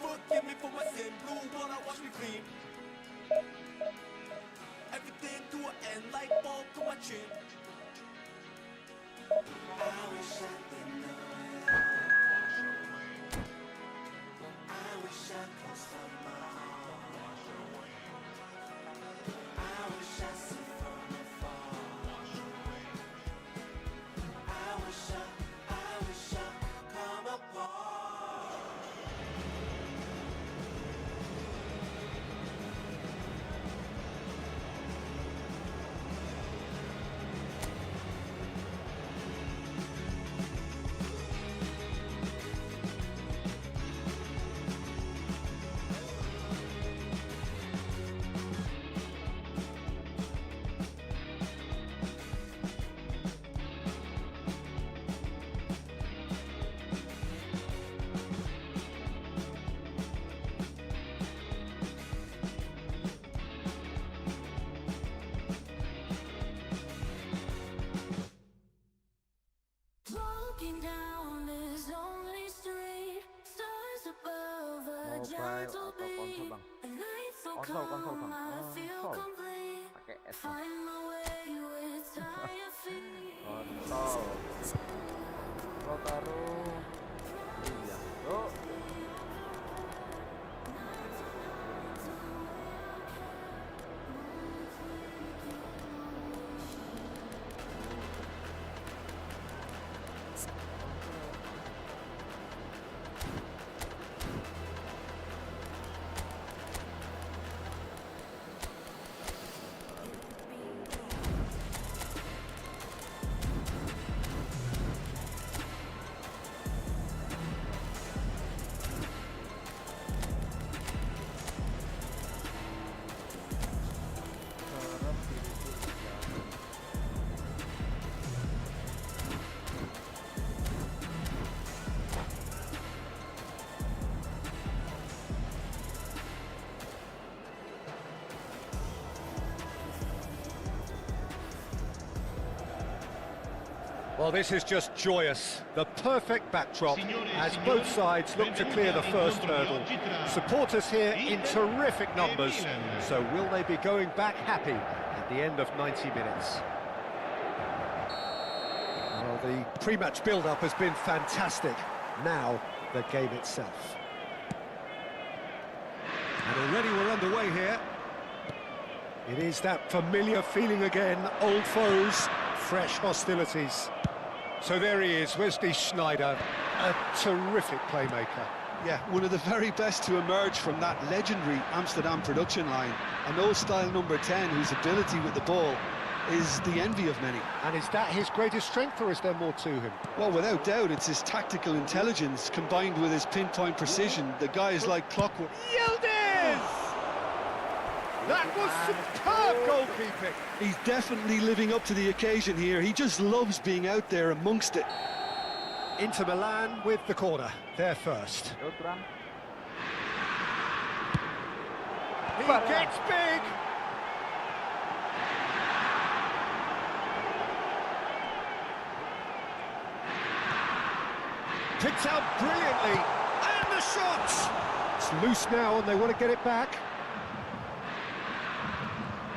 Forgive me for my sin, blue water wash me clean. Everything to an end like bulb to my chin. I wish I could know it all. I wish I could stop my heart. I wish I see from afar. I wish I come apart. Mobile atau konsol bang? Konsol bang. Konsol. Pakai S. Konsol. Kau taruh. Iya. Yuk. Well, this is just joyous. The perfect backdrop as both sides look to clear the first hurdle. Supporters here in terrific numbers. So will they be going back happy at the end of 90 minutes. Well, the pre-match build-up has been fantastic. Now, the game itself. And already we're underway here. It is that familiar feeling again, old foes, fresh hostilities. So there he is, Wesley Sneijder, a terrific playmaker. Yeah, one of the very best to emerge from that legendary Amsterdam production line. An old-style number 10 whose ability with the ball is the envy of many. And is that his greatest strength, or is there more to him? Well, without doubt, it's his tactical intelligence combined with his pinpoint precision. The guy is like clockwork. Yildiz! That was superb goalkeeping. He's definitely living up to the occasion here. He just loves being out there amongst it. Inter Milan with the corner, they're first. Yo, Turan. He gets big! Picked out brilliantly, and the shot! It's loose now and they want to get it back.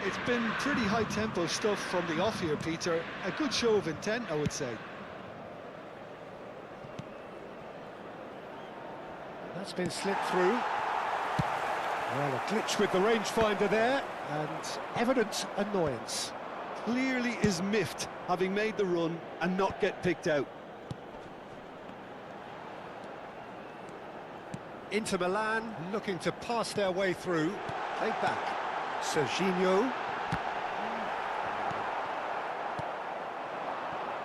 It's been pretty high-tempo stuff from the off here, Peter. A good show of intent, I would say. That's been slipped through. Well, a glitch with the rangefinder there, and evident annoyance. Clearly is miffed, having made the run and not get picked out. Inter Milan looking to pass their way through. Played back. Serginho.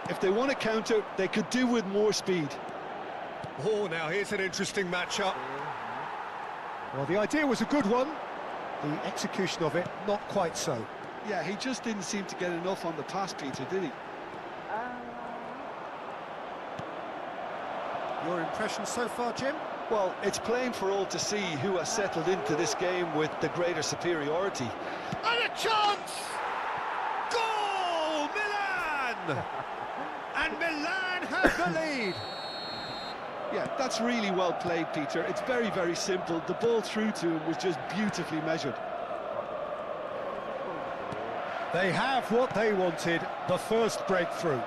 If they want to counter, they could do with more speed. Oh, now here's an interesting matchup. Well, the idea was a good one. The execution of it, not quite so. Yeah, he just didn't seem to get enough on the pass, Peter, did he? Your impression so far, Jim? Well, it's plain for all to see who has settled into this game with the greater superiority. And a chance! Goal! Milan! And Milan have the lead! Yeah, that's really well played, Peter. It's very, very simple. The ball through to him was just beautifully measured. They have what they wanted, the first breakthrough.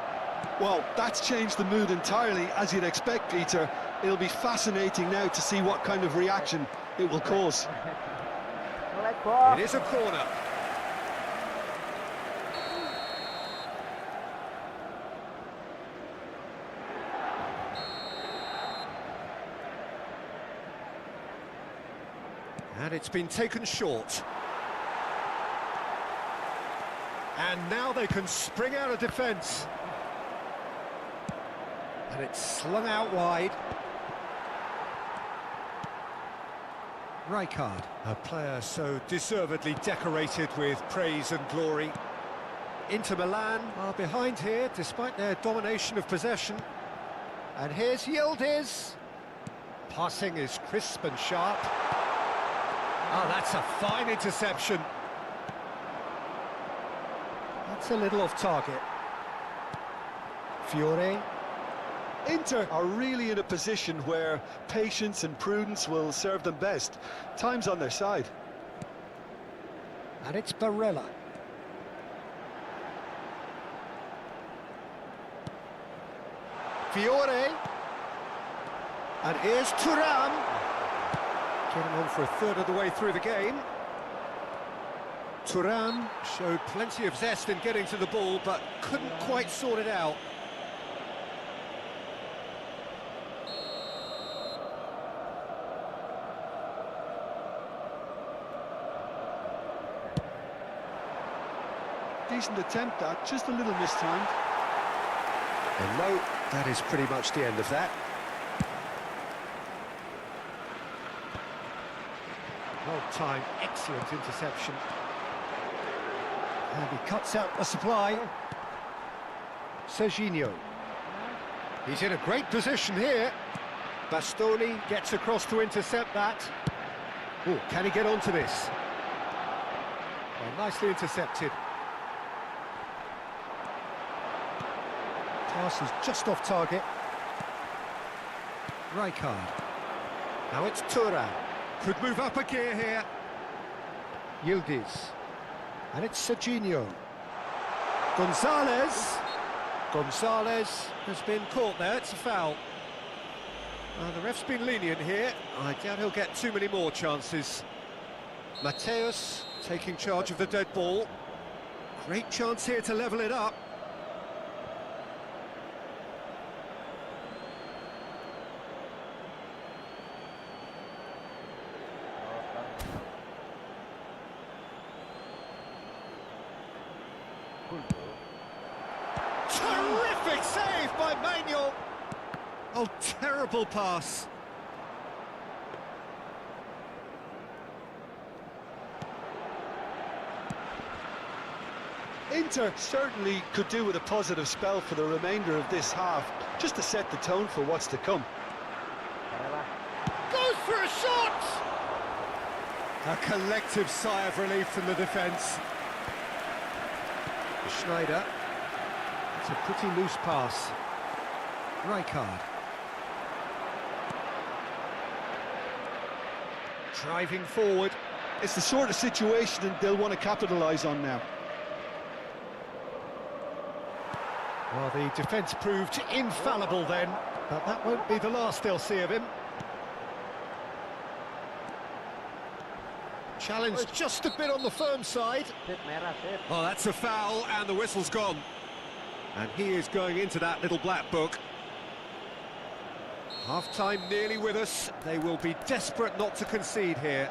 Well, that's changed the mood entirely, as you'd expect, Peter. It'll be fascinating now to see what kind of reaction it will cause. It is a corner. And it's been taken short. And now they can spring out of defence. And it's slung out wide. Rijkaard, a player so deservedly decorated with praise and glory. Inter Milan are behind here despite their domination of possession. And here's Yildiz. Passing is crisp and sharp. Oh, that's a fine interception. That's a little off target. Fiore. Inter are really in a position where patience and prudence will serve them best. Time's on their side. And it's Barella. Fiore. And here's Thuram. Getting on for a third of the way through the game. Thuram showed plenty of zest in getting to the ball, but couldn't quite sort it out. Decent attempt, that, just a little mistimed. And no, that is pretty much the end of that. Well timed, excellent interception. And he cuts out the supply. Serginho. He's in a great position here. Bastoni gets across to intercept that. Oh, can he get onto this? Well, nicely intercepted. Pass is just off target. Rijkaard. Now it's Thuram. Could move up a gear here. Yildiz. And it's Serginho. Gonzalez. Gonzalez has been caught there, it's a foul. The ref's been lenient here. I doubt he'll get too many more chances. Mateus taking charge of the dead ball. Great chance here to level it up. Terrific save by Manuel. Oh, terrible pass. Inter certainly could do with a positive spell for the remainder of this half, just to set the tone for what's to come. Goes for a shot! A collective sigh of relief from the defence. Schneider. It's a pretty loose pass. Rijkaard. Driving forward. It's the sort of situation that they'll want to capitalise on now. Well, the defence proved infallible then, but that won't be the last they'll see of him. Challenge just a bit on the firm side. Oh, that's a foul, and the whistle's gone. And he is going into that little black book. Half-time nearly with us. They will be desperate not to concede here.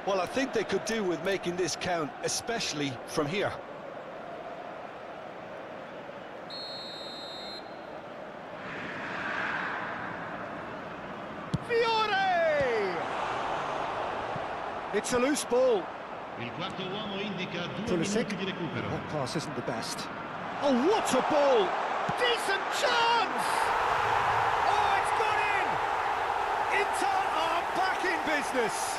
Well, I think they could do with making this count, especially from here. It's a loose ball. Il quarto uomo indica 2 Pulisic. minuti di recupero. That pass isn't the best. Oh, what a ball! Decent chance! Oh, it's gone in! Inter are back in business.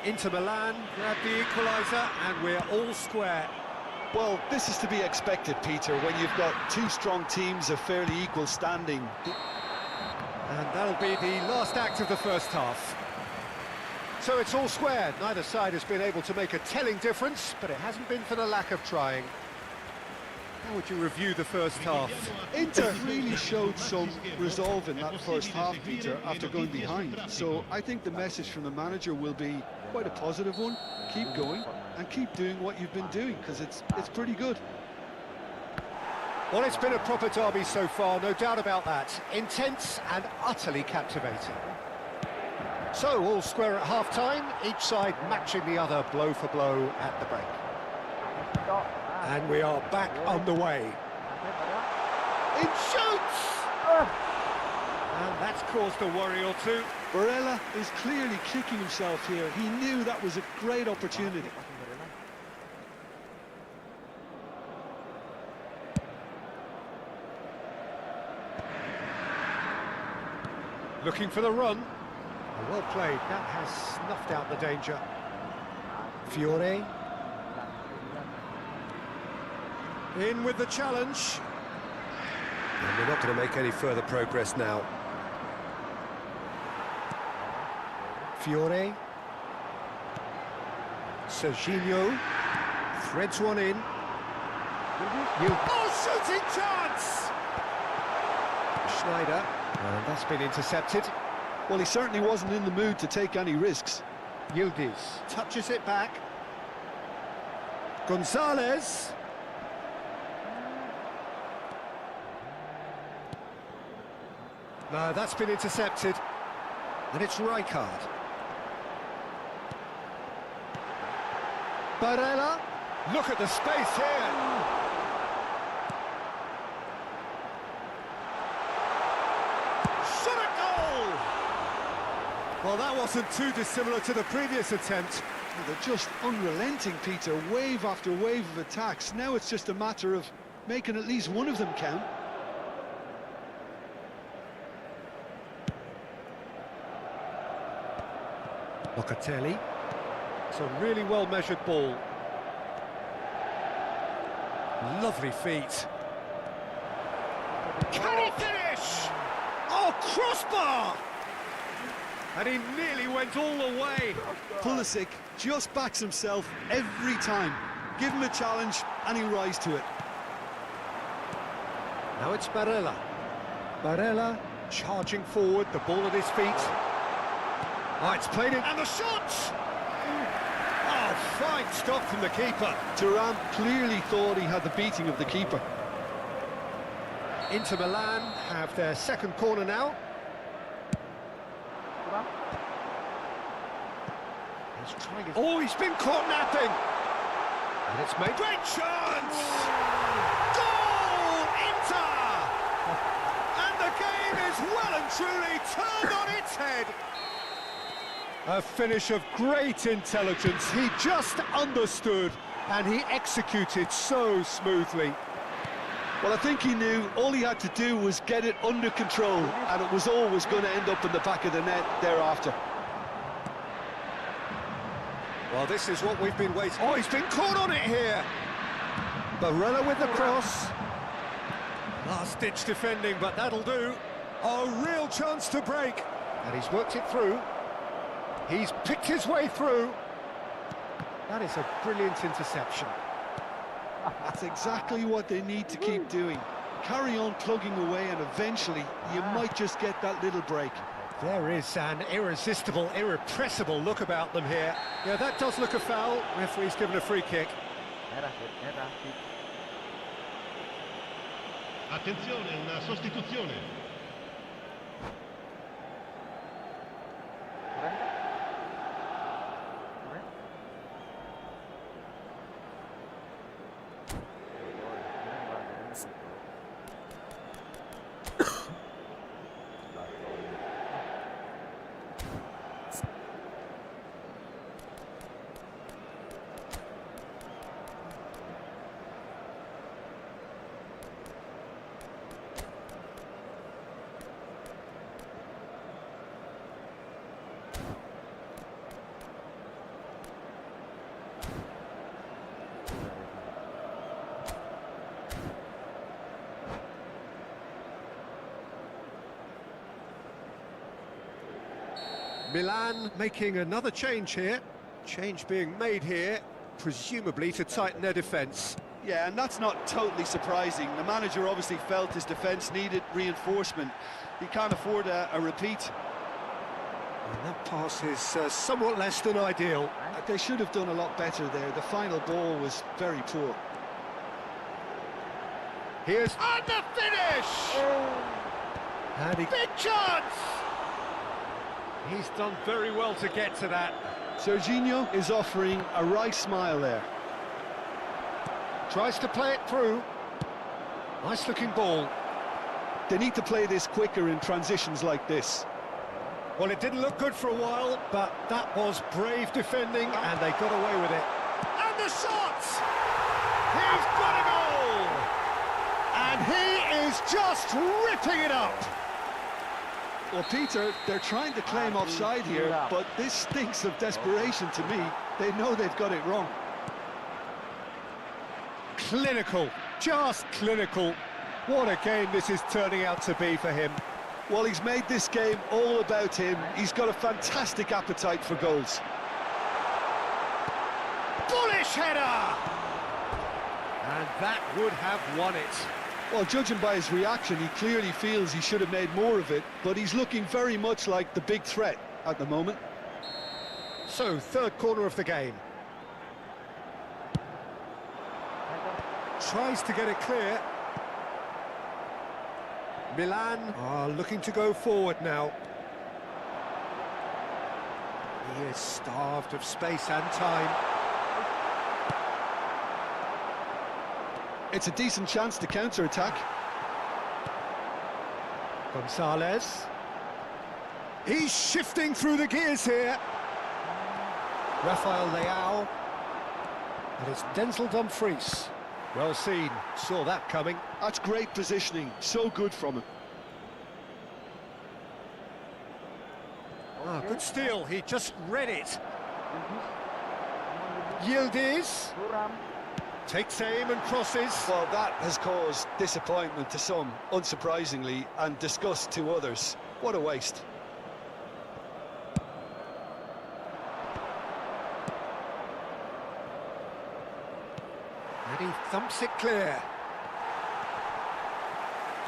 Inter Milan grab the equaliser, and we're all square. Well, this is to be expected, Peter, when you've got two strong teams of fairly equal standing. And that'll be the last act of the first half. So it's all square. Neither side has been able to make a telling difference, but it hasn't been for the lack of trying. How would you review the first half? Inter really showed some resolve in that first half, Peter, after going behind. So I think the message from the manager will be quite a positive one. Keep going and keep doing what you've been doing, because it's pretty good. Well, it's been a proper derby so far, no doubt about that. Intense and utterly captivating. So, all square at half-time, each side matching the other blow for blow at the break. And we are back on the way. It shoots! And that's caused a worry or two. Barella is clearly kicking himself here. He knew that was a great opportunity. Looking for the run. Well played, that has snuffed out the danger. Fiore. In with the challenge. And we're not going to make any further progress now. Fiore. Serginho. Threads one in. Oh, shooting chance! Schneider. And that's been intercepted. Well, he certainly wasn't in the mood to take any risks. Yildiz touches it back. Gonzalez. No, that's been intercepted. And it's Rijkaard. Barella. Look at the space here. Well, that wasn't too dissimilar to the previous attempt. Well, they're just unrelenting, Peter, wave after wave of attacks. Now it's just a matter of making at least one of them count. Locatelli. It's a really well-measured ball. Lovely feet. Can he finish? Oh, crossbar! And he nearly went all the way. Pulisic just backs himself every time. Give him a challenge and he'll rise to it. Now it's Barella. Barella charging forward, the ball at his feet. Oh, it's played in, and the shots! Oh, fine stop from the keeper. Thuram clearly thought he had the beating of the keeper. Inter Milan have their second corner now. He's trying his... Oh, he's been caught napping! And it's made... Great chance! Goal! Inter! And the game is well and truly turned on its head. A finish of great intelligence. He just understood and he executed so smoothly. Well, I think he knew all he had to do was get it under control, and it was always going to end up in the back of the net thereafter. Well, this is what we've been waiting... Oh, he's been caught on it here! Barella with the cross. Last-ditch defending, but that'll do. A real chance to break. And he's worked it through. He's picked his way through. That is a brilliant interception. That's exactly what they need to keep doing. Carry on plugging away, and eventually you might just get that little break. There is an irresistible, irrepressible look about them here. Yeah, that does look a foul. Referee's given a free kick. Attenzione, una sostituzione. Milan making another change here. Change being made here, presumably to tighten their defence. Yeah, and that's not totally surprising. The manager obviously felt his defence needed reinforcement. He can't afford a repeat. And that pass is somewhat less than ideal. They should have done a lot better there. The final ball was very poor. Here's... And the finish! And he... Big chance! He's done very well to get to that. Serginho is offering a wry smile there. Tries to play it through. Nice looking ball. They need to play this quicker in transitions like this. Well, it didn't look good for a while, but that was brave defending, and they got away with it. And the shot! He's got a goal! And he is just ripping it up! Well, Peter, they're trying to claim offside here, but this stinks of desperation to me. They know they've got it wrong. Clinical, just clinical. What a game this is turning out to be for him. Well, he's made this game all about him. He's got a fantastic appetite for goals. Bullish header! And that would have won it. Well, judging by his reaction, he clearly feels he should have made more of it, but he's looking very much like the big threat at the moment. So, third corner of the game. Tries to get it clear. Milan are looking to go forward now. He is starved of space and time. It's a decent chance to counter-attack. Gonzalez. He's shifting through the gears here. Rafael Leao. And it's Denzel Dumfries. Well seen, saw that coming. That's great positioning, so good from him. Ah, good steal, he just read it. Yildiz. Takes aim and crosses. Well, that has caused disappointment to some, unsurprisingly, and disgust to others. What a waste. And he thumps it clear.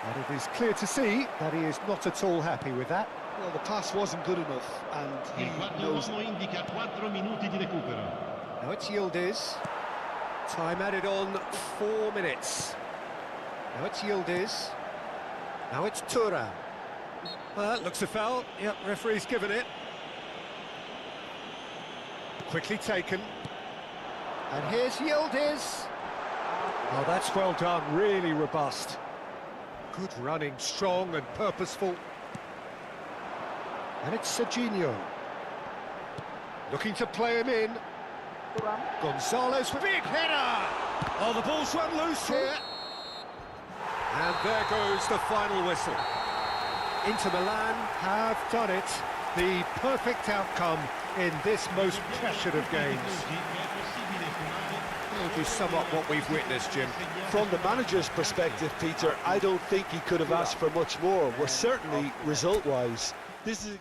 And it is clear to see that he is not at all happy with that. Well, the pass wasn't good enough, and he Il quadro knows it. uomo indica 4 minuti di recupero. Now it's Yildiz. Time added on 4 minutes. Now it's Yildiz. Now it's Thuram. Well, that looks a foul. Yep, referee's given it. Quickly taken. And here's Yildiz. Oh, that's well done, really robust. Good running, strong and purposeful. And it's Serginho. Looking to play him in. Gonzalez with big header! Oh, the ball's run loose here. And there goes the final whistle. Inter Milan have done it. The perfect outcome in this most pressured of games. How would you sum up what we've witnessed, Jim? From the manager's perspective, Peter, I don't think he could have asked for much more. Well, certainly result-wise, this is...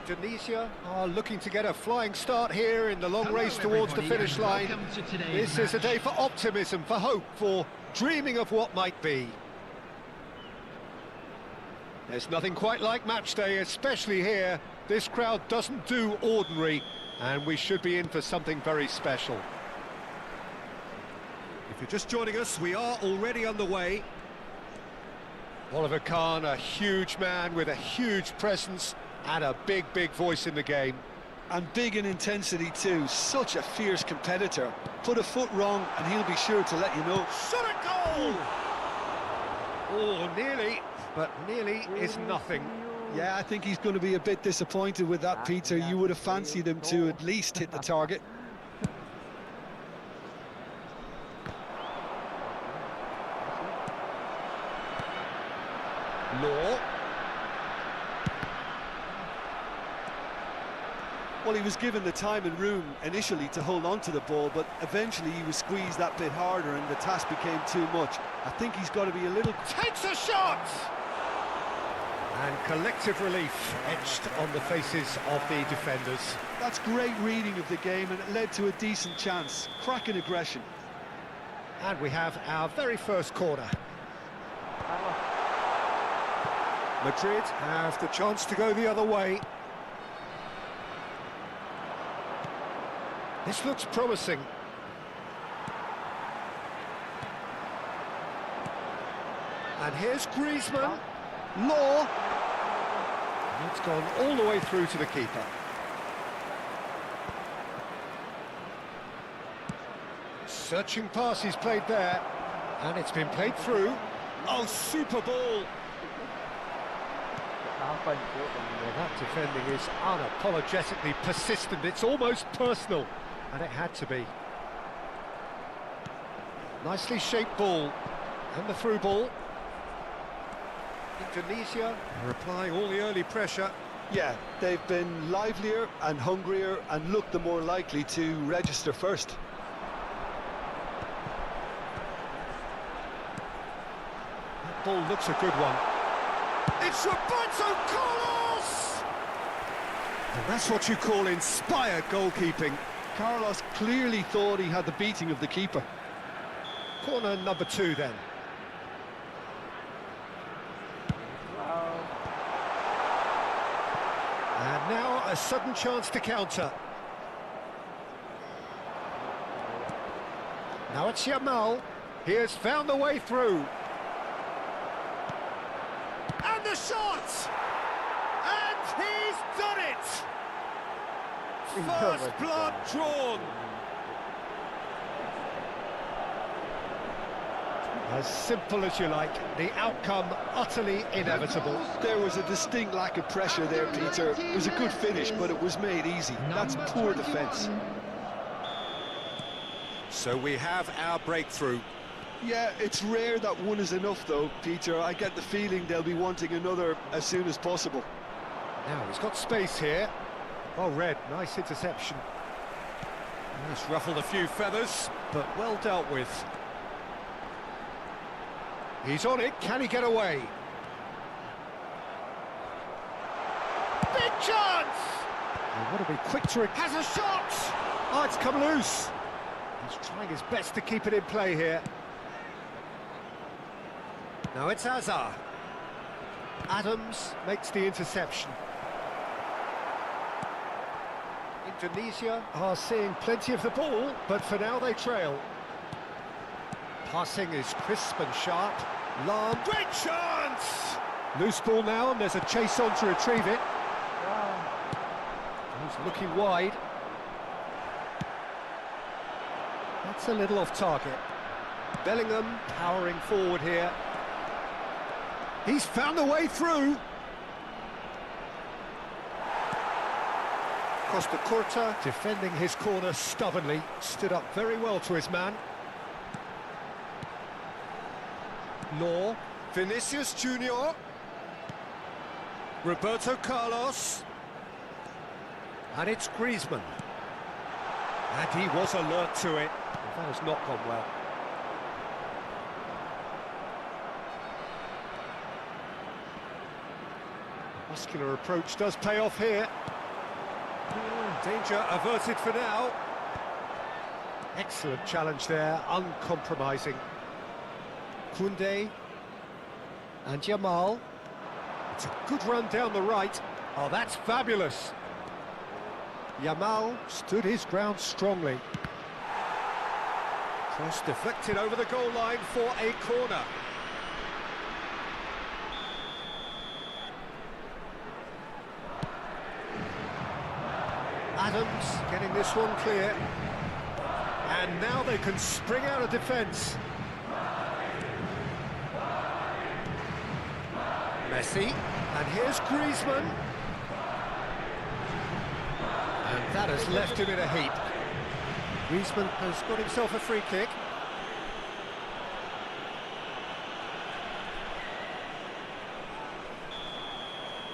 Indonesia are looking to get a flying start here in the long race towards the finish line. This is a day for optimism, for hope, for dreaming of what might be. There's nothing quite like match day, especially here. This crowd doesn't do ordinary, and we should be in for something very special. If you're just joining us, we are already underway. Oliver Kahn, a huge man with a huge presence and a big, big voice in the game. And big in intensity too, such a fierce competitor. Put a foot wrong and he'll be sure to let you know. Shot a goal! Oh, nearly, but nearly is nothing. Yeah, I think he's going to be a bit disappointed with that, Peter. You would have fancied him to at least hit the target. Law. Well, he was given the time and room initially to hold on to the ball, but eventually he was squeezed that bit harder and the task became too much. I think he's got to be a little... Takes a shot! And collective relief etched on the faces of the defenders. That's great reading of the game, and it led to a decent chance. Cracking aggression. And we have our very first corner. Madrid have the chance to go the other way. This looks promising. And here's Griezmann. Law. And it's gone all the way through to the keeper. Searching pass he's played there. And it's been played through. Oh, super ball. Well, that defending is unapologetically persistent. It's almost personal. And it had to be. Nicely shaped ball. And the through ball. Indonesia are applying all the early pressure. Yeah, they've been livelier and hungrier and looked the more likely to register first. That ball looks a good one. It's Roberto Carlos! And that's what you call inspired goalkeeping. Carlos clearly thought he had the beating of the keeper. Corner number 2 then. And now a sudden chance to counter. Now it's Yamal. He has found the way through. And the shot! And he's done it! First blood drawn. As simple as you like, the outcome utterly inevitable. There was a distinct lack of pressure there, Peter. It was a good finish, but it was made easy. That's poor defence. So we have our breakthrough. Yeah, it's rare that one is enough, though, Peter. I get the feeling they'll be wanting another as soon as possible. Now, he's got space here. Oh, Red, nice interception. That's ruffled a few feathers, but well dealt with. He's on it, can he get away? Big chance! He want to be quick to it. Has a shot! Oh, it's come loose. He's trying his best to keep it in play here. Now it's Hazard. Adams makes the interception. Indonesia are seeing plenty of the ball, but for now they trail. Passing is crisp and sharp. Lam, great chance! Loose ball now, and there's a chase on to retrieve it. He's looking wide. That's a little off target. Bellingham powering forward here. He's found a way through. Costa Curta defending his corner stubbornly, stood up very well to his man. Law, Vinicius Junior, Roberto Carlos, and it's Griezmann. And he was alert to it. That has not gone well. Muscular approach does pay off here. Danger averted for now. Excellent challenge there, uncompromising. Koundé and Jamal. It's a good run down the right. Oh, that's fabulous. Jamal stood his ground strongly. Cross deflected over the goal line for a corner. Adams getting this one clear. And now they can spring out of defence. Messi, and here's Griezmann. And that has left him in a heap. Griezmann has got himself a free kick.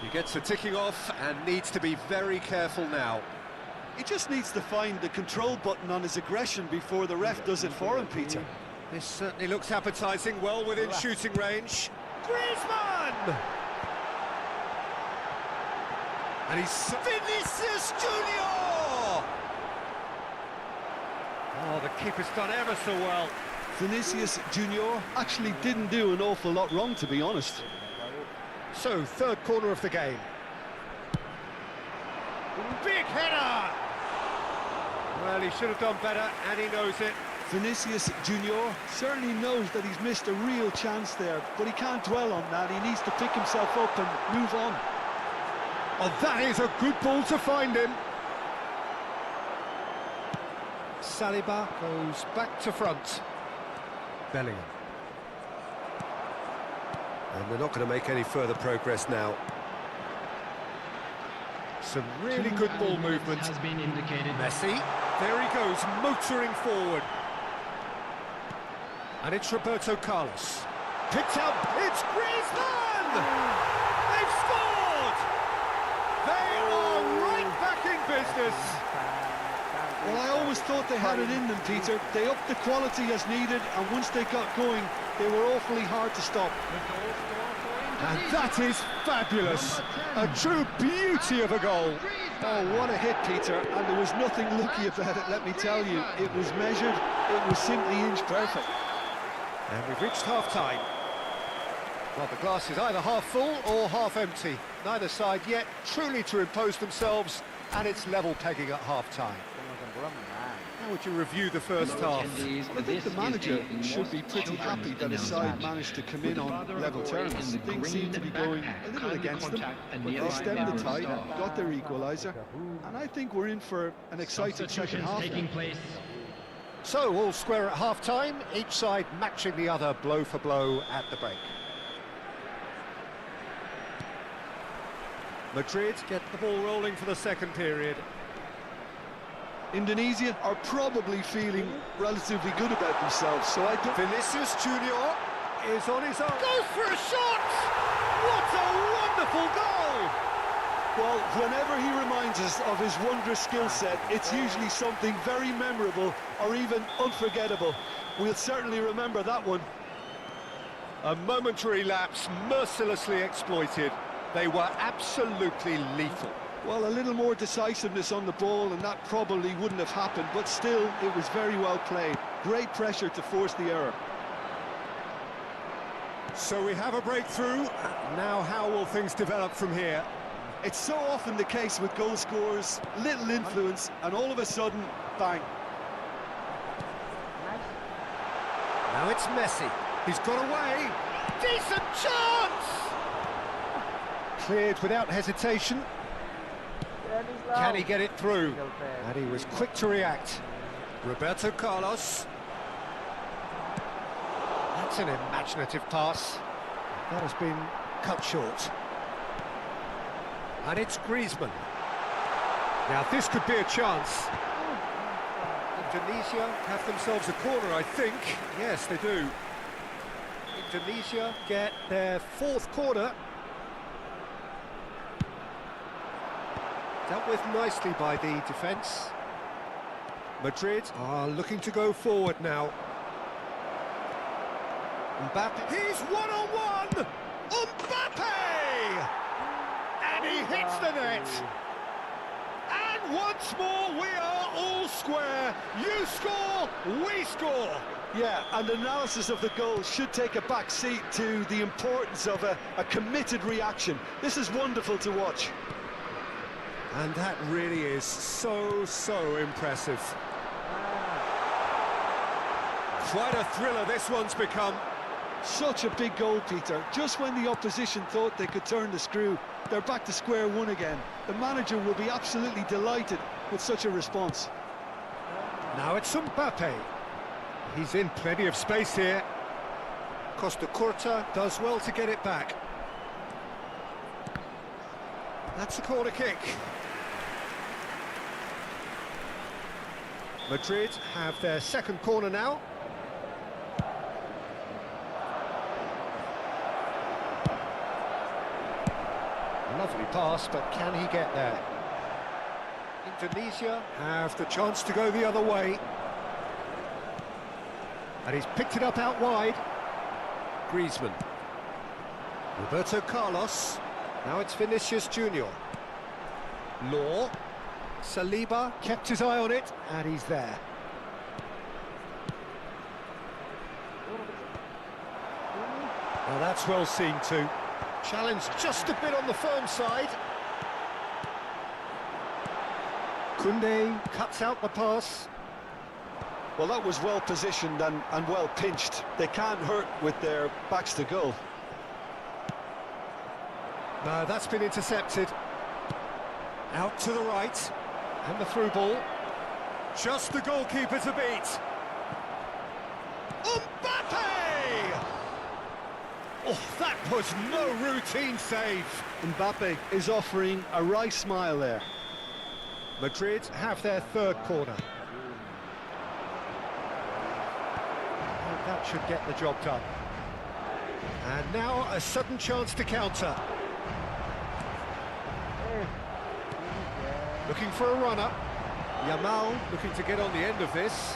He gets a ticking off and needs to be very careful now. He just needs to find the control button on his aggression before the ref does it for him, Peter. This certainly looks appetising, well within shooting range. Griezmann! And he's Vinicius Junior! Oh, the keeper's done ever so well. Vinicius Junior actually didn't do an awful lot wrong, to be honest. So, third corner of the game. Big header! Well, he should have done better, and he knows it. Vinicius Junior certainly knows that he's missed a real chance there, but he can't dwell on that. He needs to pick himself up and move on. Oh, that is a good ball to find him. Saliba goes back to front. Bellingham. And they're not going to make any further progress now. Some really good ball movement. Has been indicated. Messi, there he goes, motoring forward. And it's Roberto Carlos. Picked up, it's Griezmann! They've scored! They are right back in business. Well, I always thought they had it in them, Peter. They upped the quality as needed, and once they got going, they were awfully hard to stop. And that is fabulous. A true beauty of a goal. Oh, what a hit, Peter. And there was nothing lucky about it, let me tell you. It was measured, it was simply inch perfect. And we've reached half-time. Well, the glass is either half full or half empty. Neither side yet truly to impose themselves, and it's level pegging at half-time. How would you review the first half? I think the manager should be pretty happy that his side managed to come in on level terms. Things seem to be going a little against them, but they stemmed the tide, got their equaliser, and I think we're in for an exciting second half. So, all square at half-time, each side matching the other blow for blow at the break. Madrid get the ball rolling for the second period. Indonesia are probably feeling relatively good about themselves, so I don't... Vinicius Junior is on his own. Goes for a shot! What a wonderful goal! Well, whenever he reminds us of his wondrous skill set, it's usually something very memorable or even unforgettable. We'll certainly remember that one. A momentary lapse mercilessly exploited. They were absolutely lethal. Well, a little more decisiveness on the ball and that probably wouldn't have happened, but still, it was very well played. Great pressure to force the error. So we have a breakthrough. Now how will things develop from here? It's so often the case with goal scorers, little influence, and all of a sudden, bang. Now it's Messi. He's got away. Decent chance! Cleared without hesitation. Can he get it through? And he was quick to react. Roberto Carlos. That's an imaginative pass. That has been cut short. And it's Griezmann. Now this could be a chance. Indonesia have themselves a corner, I think. Yes, they do. Indonesia get their fourth corner. Dealt with nicely by the defence. Madrid are looking to go forward now. Mbappe, he's one-on-one! Mbappe! And he hits the net. And once more, we are all square. You score, we score. Yeah, and analysis of the goal should take a back seat to the importance of a committed reaction. This is wonderful to watch. And that really is so impressive. Quite a thriller this one's become. Such a big goal, Peter. Just when the opposition thought they could turn the screw, they're back to square one again. The manager will be absolutely delighted with such a response. Now it's Mbappe. He's in plenty of space here. Costa Curta does well to get it back. That's a corner kick. Madrid have their second corner now. Lovely pass, but can he get there? Indonesia have the chance to go the other way. And he's picked it up out wide. Griezmann. Roberto Carlos. Now it's Vinicius Junior. Law. Saliba kept his eye on it, and he's there. Well, that's well seen too. Challenge just a bit on the firm side. Koundé cuts out the pass. Well, that was well positioned and well pinched. They can't hurt with their backs to goal. No, that's been intercepted. Out to the right. And the through ball. Just the goalkeeper to beat. Mbappe! Oh, that was no routine save. Mbappe is offering a wry smile there. Madrid have their third corner. And that should get the job done. And now a sudden chance to counter. Looking for a runner. Yamal looking to get on the end of this.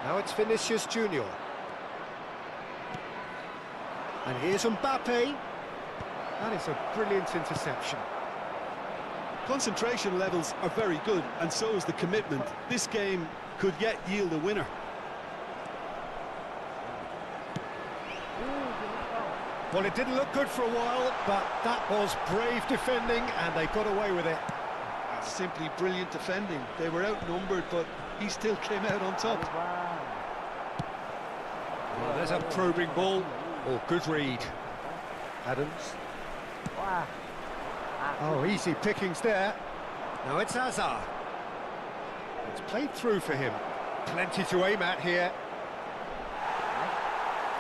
Now it's Vinicius Junior. And here's Mbappe. That is a brilliant interception. Concentration levels are very good, and so is the commitment. This game could yet yield a winner. Well, it didn't look good for a while, but that was brave defending, and they got away with it. Simply brilliant defending. They were outnumbered, but he still came out on top. Well, there's a probing ball. Oh, good read. Adams. Oh, easy pickings there. Now it's Hazard. It's played through for him. Plenty to aim at here.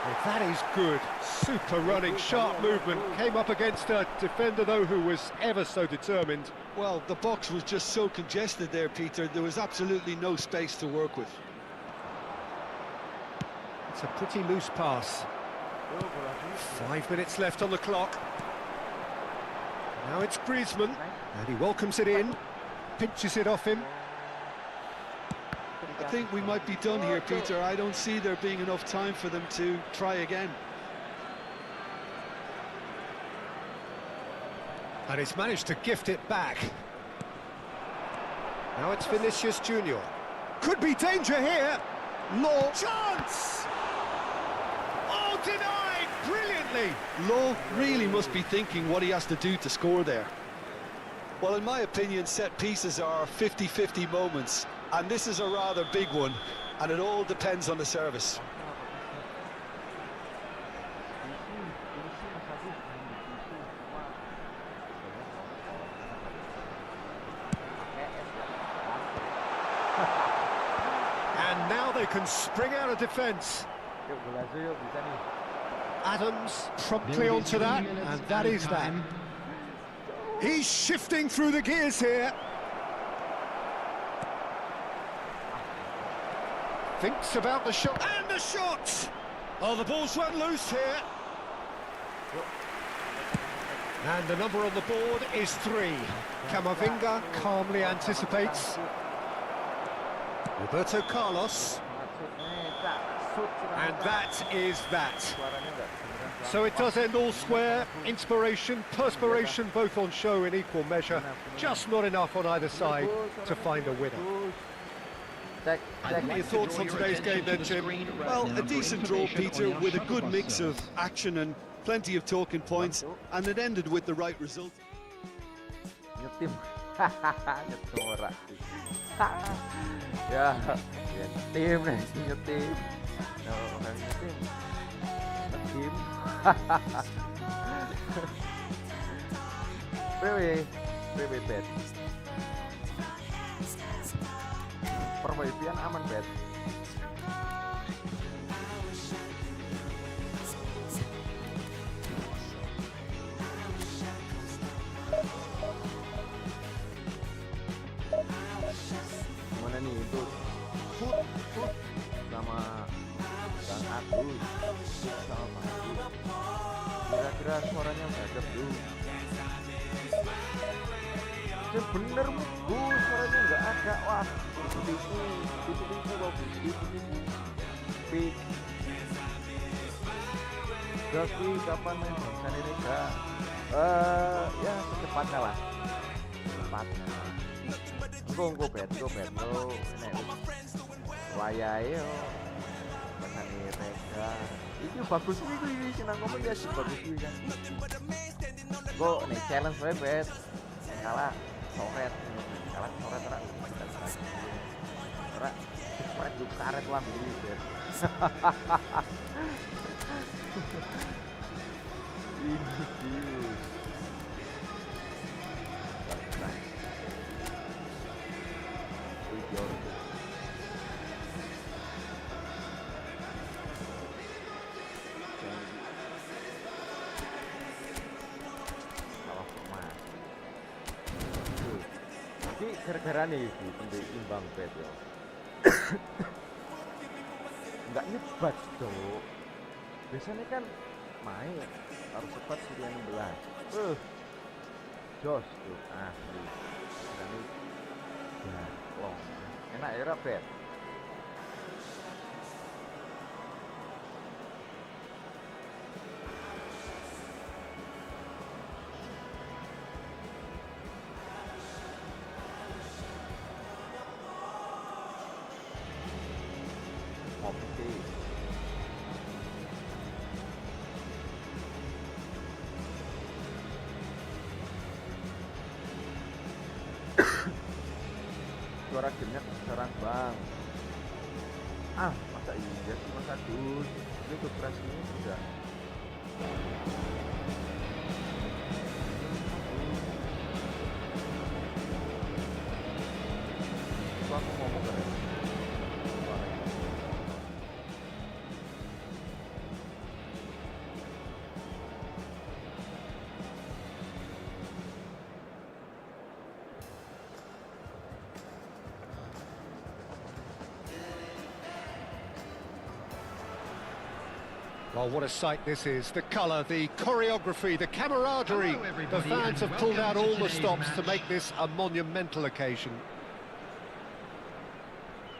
Well, that is good. Super running, sharp movement. Came up against a defender, though, who was ever so determined. Well, the box was just so congested there, Peter. There was absolutely no space to work with. It's a pretty loose pass. 5 minutes left on the clock. Now it's Griezmann, and he welcomes it in, pinches it off him. I think we might be done here, Peter. I don't see there being enough time for them to try again. And he's managed to gift it back. Now it's Vinicius Junior. Could be danger here. Law. Chance! Oh, denied brilliantly. Lowe really must be thinking what he has to do to score there. Well, in my opinion, set pieces are 50-50 moments, and this is a rather big one, and it all depends on the service. And now they can spring out of defence. Adams promptly onto that, and that is that. He's shifting through the gears here. Thinks about the shot, and the shot! Oh, the ball's run loose here. And the number on the board is 3. Camavinga calmly anticipates. Roberto Carlos. And that is that. So it does end all square. Inspiration, perspiration, both on show in equal measure. Just not enough on either side to find a winner. Your thoughts on today's game then, Jim? Well, a decent draw, Peter, with a good mix of action and plenty of talking points, and it ended with the right result. Nyetim. Nyetim. Ya, nyetim nih, nyetim. No, bukan nyetim. Nyetim. PW bet. Perwakilan aman bet. Mana nih itu Foot sama Bang Agus sama Bang Agus. Kira-kira suaranya bagus tuh. Ya bener bu, suaranya nggak ada. Wah, tipu bagus, tipu. Pik. Tapi kapan main Bangsa Indonesia? Ya secepatnya lah. Secepatnya. Go bet. Lo ini wayahe yo. Bangsa Indonesia. Itu bagus ini senang ngomong ya sih bagus ini kan. Go nih challenge bet. Kalah soret soret du karet lah gitu. Ini gara-gara nih penting imbang bet ya. Enggak nyebat dong. Biasanya kan main harus cepat sudah 16. Jos tuh asli. Ini ya long. Enak ya bet. Suara gamenya kebesaran bang. Masa iya sih Mas Agus? Ini operasinya sudah. Itu aku ngomong ke Ren. Well, what a sight this is. The colour, the choreography, the camaraderie. The fans have pulled out all the stops to make this a monumental occasion.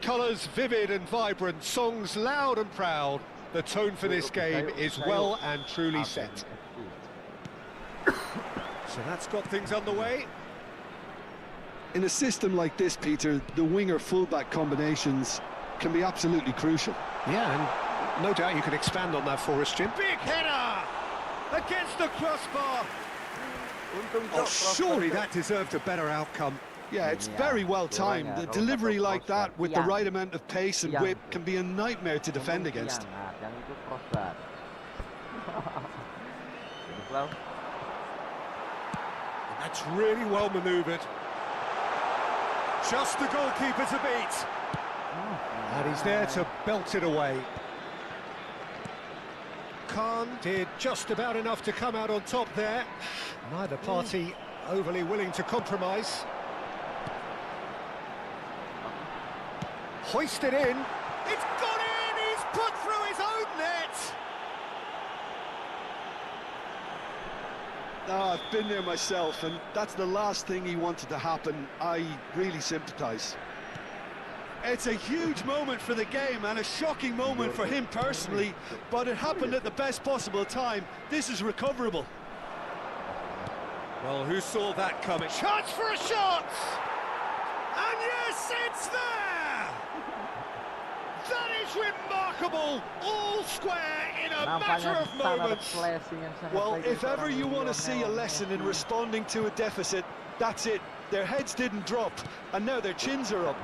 Colours vivid and vibrant, songs loud and proud. The tone for this game is well and truly set. So that's got things underway. In a system like this, Peter, the winger-fullback combinations can be absolutely crucial. Yeah, and no doubt you can expand on that for us, Jim. Big header! Against the crossbar! Oh, surely that deserved a better outcome. Yeah, it's very well timed. A delivery like that with the right amount of pace and whip can be a nightmare to defend against. That's really well manoeuvred. Just the goalkeeper to beat. And he's there to belt it away. Khan did just about enough to come out on top there. Neither party overly willing to compromise. Hoisted in. It's gone in! He's put through his own net! I've been there myself, and that's the last thing he wanted to happen. I really sympathise. It's a huge moment for the game and a shocking moment for him personally, but it happened at the best possible time. This is recoverable. Well, who saw that coming? Chance for a shot! And yes, it's there! That is remarkable! All square in a matter of moments. Well, if ever you want to see a lesson in responding to a deficit, that's it. Their heads didn't drop, and now their chins are up.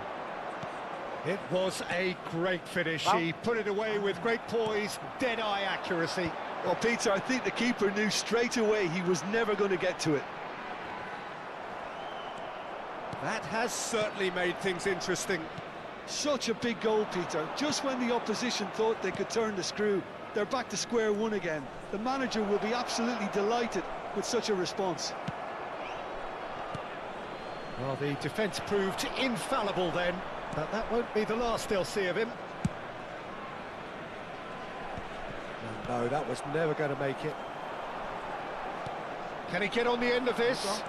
It was a great finish. He put it away with great poise, dead-eye accuracy. Well, Peter, I think the keeper knew straight away he was never going to get to it. That has certainly made things interesting. Such a big goal, Peter. Just when the opposition thought they could turn the screw, they're back to square one again. The manager will be absolutely delighted with such a response. Well, the defence proved infallible then, but that won't be the last they'll see of him. No, that was never going to make it. Can he get on the end of this?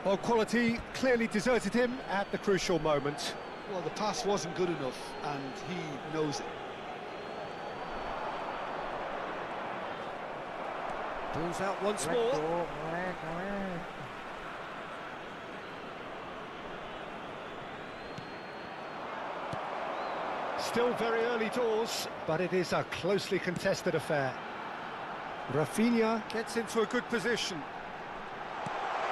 Well, quality clearly deserted him at the crucial moment. Well, the pass wasn't good enough, and he knows it. Pulls out once more. Still very early doors, but it is a closely contested affair. Rafinha gets into a good position.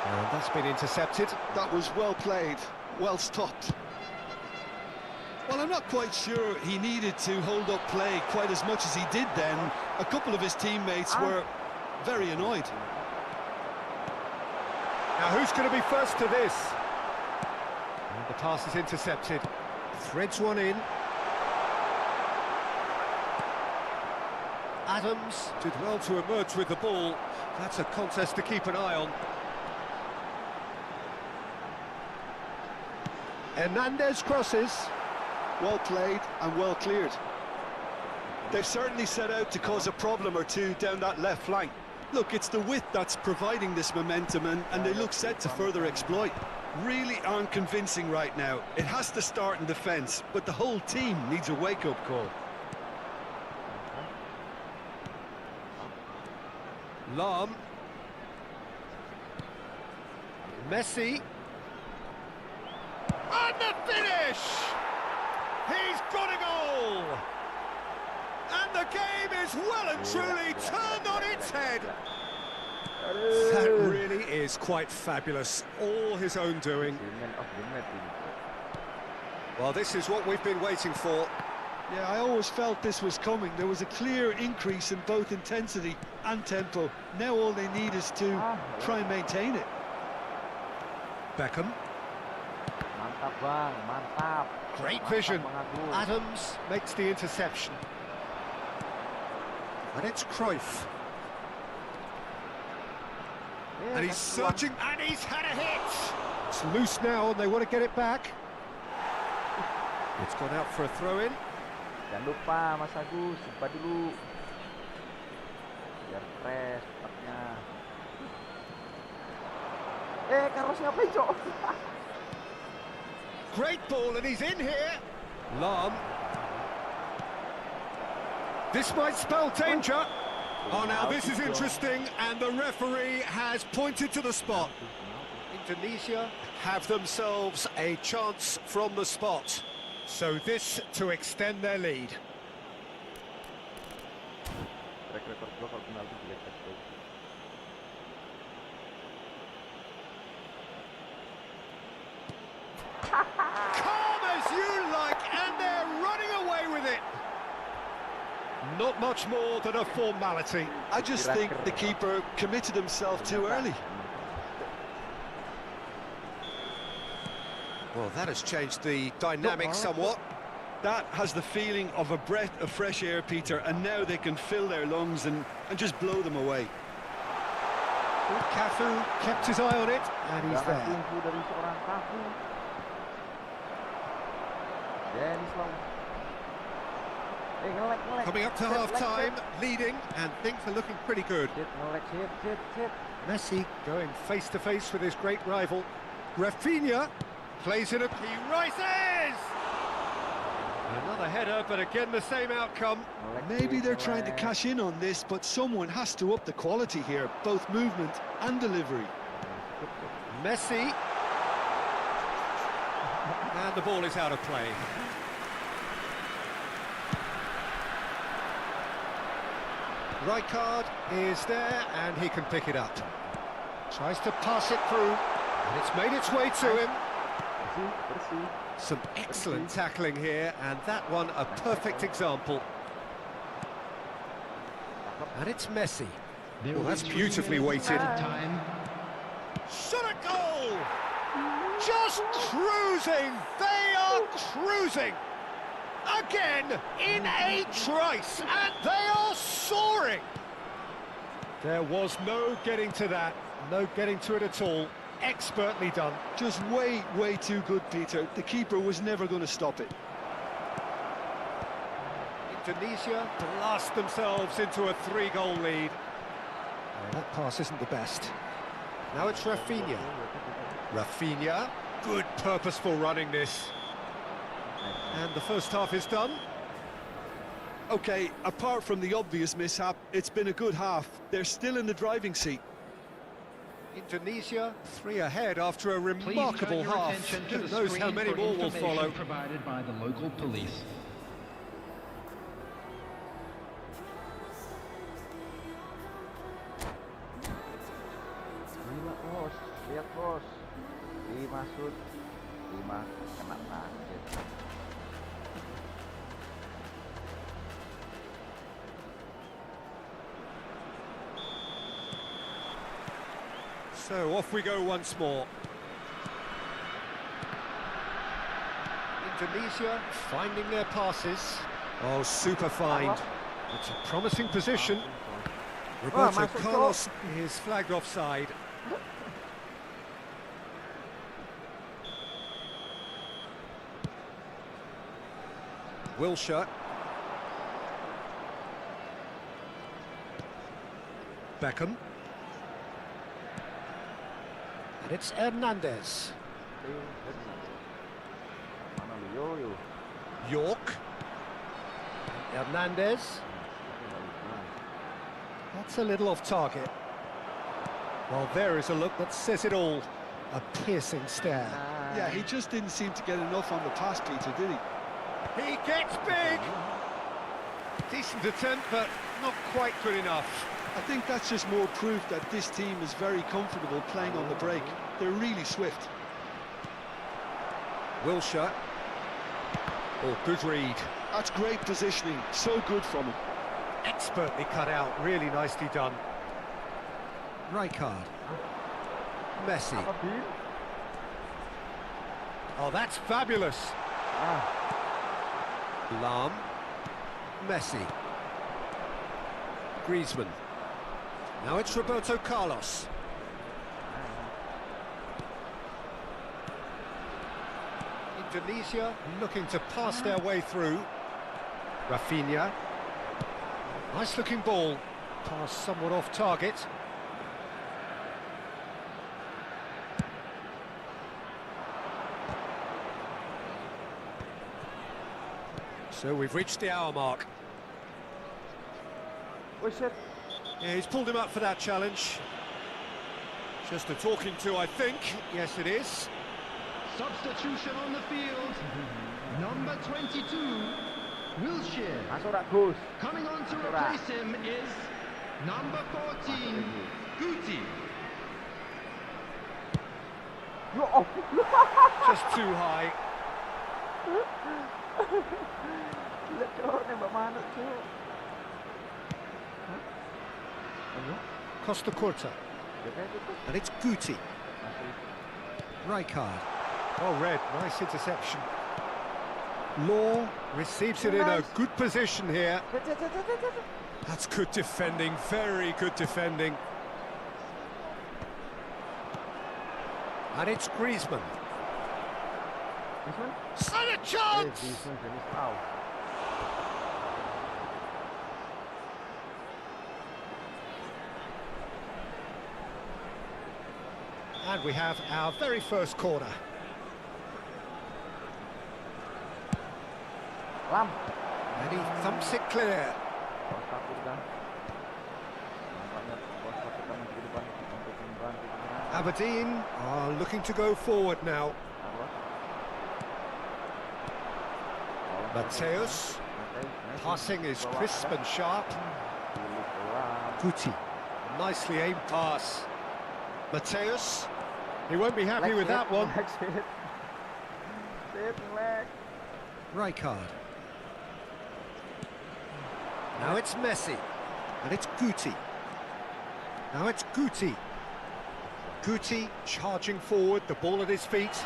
And that's been intercepted. That was well played, well stopped. Well, I'm not quite sure he needed to hold up play quite as much as he did then. A couple of his teammates were very annoyed. Now, who's going to be first to this? And the pass is intercepted. Threads one in. Adams did well to emerge with the ball. That's a contest to keep an eye on. Hernandez crosses. Well played and well cleared. They've certainly set out to cause a problem or two down that left flank. Look, it's the width that's providing this momentum, and they look set to further exploit. Really aren't convincing right now. It has to start in defence, but the whole team needs a wake-up call. Lam. Messi. And the finish! He's got a goal! And the game is well and truly turned on its head. That really is quite fabulous. All his own doing. Well, this is what we've been waiting for. Yeah, I always felt this was coming. There was a clear increase in both intensity and tempo. Now all they need is to try and maintain it. Beckham. Mantap bang, mantap. Great Mantap, vision. Bang Agus. Adams makes the interception. And it's Cruyff. And he's searching, and he's had a hit! It's loose now, and they want to get it back. It's gone out for a throw-in. Jangan lupa Mas Agus, simpan dulu. Biar fresh otaknya. Carlos ngapain, Cok? Great ball, and he's in here. Lam. This might spell danger. Oh, now this is interesting, and the referee has pointed to the spot. Indonesia have themselves a chance from the spot. So this to extend their lead. Track record gua kalau penalti jelek sekali. Calm as you like, and they're running away with it. Not much more than a formality. I just think the keeper committed himself too early. Well, that has changed the dynamic somewhat. That has the feeling of a breath of fresh air, Peter, and now they can fill their lungs and just blow them away. Cafu kept his eye on it, and he's there. Tunggu dari seorang Cafu. Dennis Lau. Coming up to half-time, leading, and things are looking pretty good. Messi going face-to-face with his great rival. Rafinha plays it up, he rises! Another header, but again the same outcome. Maybe they're trying to cash in on this, but someone has to up the quality here, both movement and delivery. Messi. And the ball is out of play. Rijkaard is there, and he can pick it up. Tries to pass it through, and it's made its way to him. Some excellent tackling here, and that one a perfect example. And it's Messi. Well, that's beautifully weighted. Shot a goal! Just cruising! They are cruising! Again, in a trice, and they are soaring! There was no getting to that, no getting to it at all. Expertly done. Just way too good, Peter. The keeper was never going to stop it. Indonesia blast themselves into a 3-goal lead. Oh, that pass isn't the best. Now it's Rafinha. Rafinha, good purposeful running this. And the first half is done. Okay, apart from the obvious mishap, it's been a good half. They're still in the driving seat. Indonesia 3 ahead after a remarkable half. Who knows how many more will follow. Provided by the local police. Lihat bos, dimasuk, 5 kena target. So off we go once more. Indonesia finding their passes. Oh, super find. It's a promising position. Roberto Carlos is flagged offside. Wilshere. Beckham. And it's Hernandez. York. Hernandez. That's a little off target. Well, there is a look that says it all. A piercing stare. Yeah, he just didn't seem to get enough on the pass, Peter, did he? He gets big! Decent attempt, but not quite good enough. I think that's just more proof that this team is very comfortable playing on the break. They're really swift. Wilshere. Oh, good read. That's great positioning. So good from him. Expertly cut out. Really nicely done. Rijkaard. Messi. Oh, that's fabulous. Lahm. Messi. Griezmann. Now it's Roberto Carlos. Indonesia looking to pass their way through. Rafinha. Nice looking ball. Pass somewhat off target. So we've reached the hour mark. Yeah, he's pulled him up for that challenge. Just a talking to, I think. Yes, it is. Substitution on the field. Number 22, Wilshere. Masuk rak Gus. Coming on to replace him is number 14, Guti. Just too high. Gila cok, nembak mana cok. Costa Curta. And it's Guti. Rijkaard. Oh, red. Nice interception. Law receives it in a good position here. That's good defending. Very good defending. And it's Griezmann. Son a chance! And we have our very first corner. Lam. And he thumps it clear. Bos satu sudah. Nampaknya bos satu kan di depan untuk membantu. Aberdeen are looking to go forward now. Mateus. Passing is crisp and sharp. Guti. Nicely aimed pass. Mateus. He won't be happy with that one. Rijkaard. Now it's Messi. And it's Guti. Now it's Guti. Guti charging forward, the ball at his feet.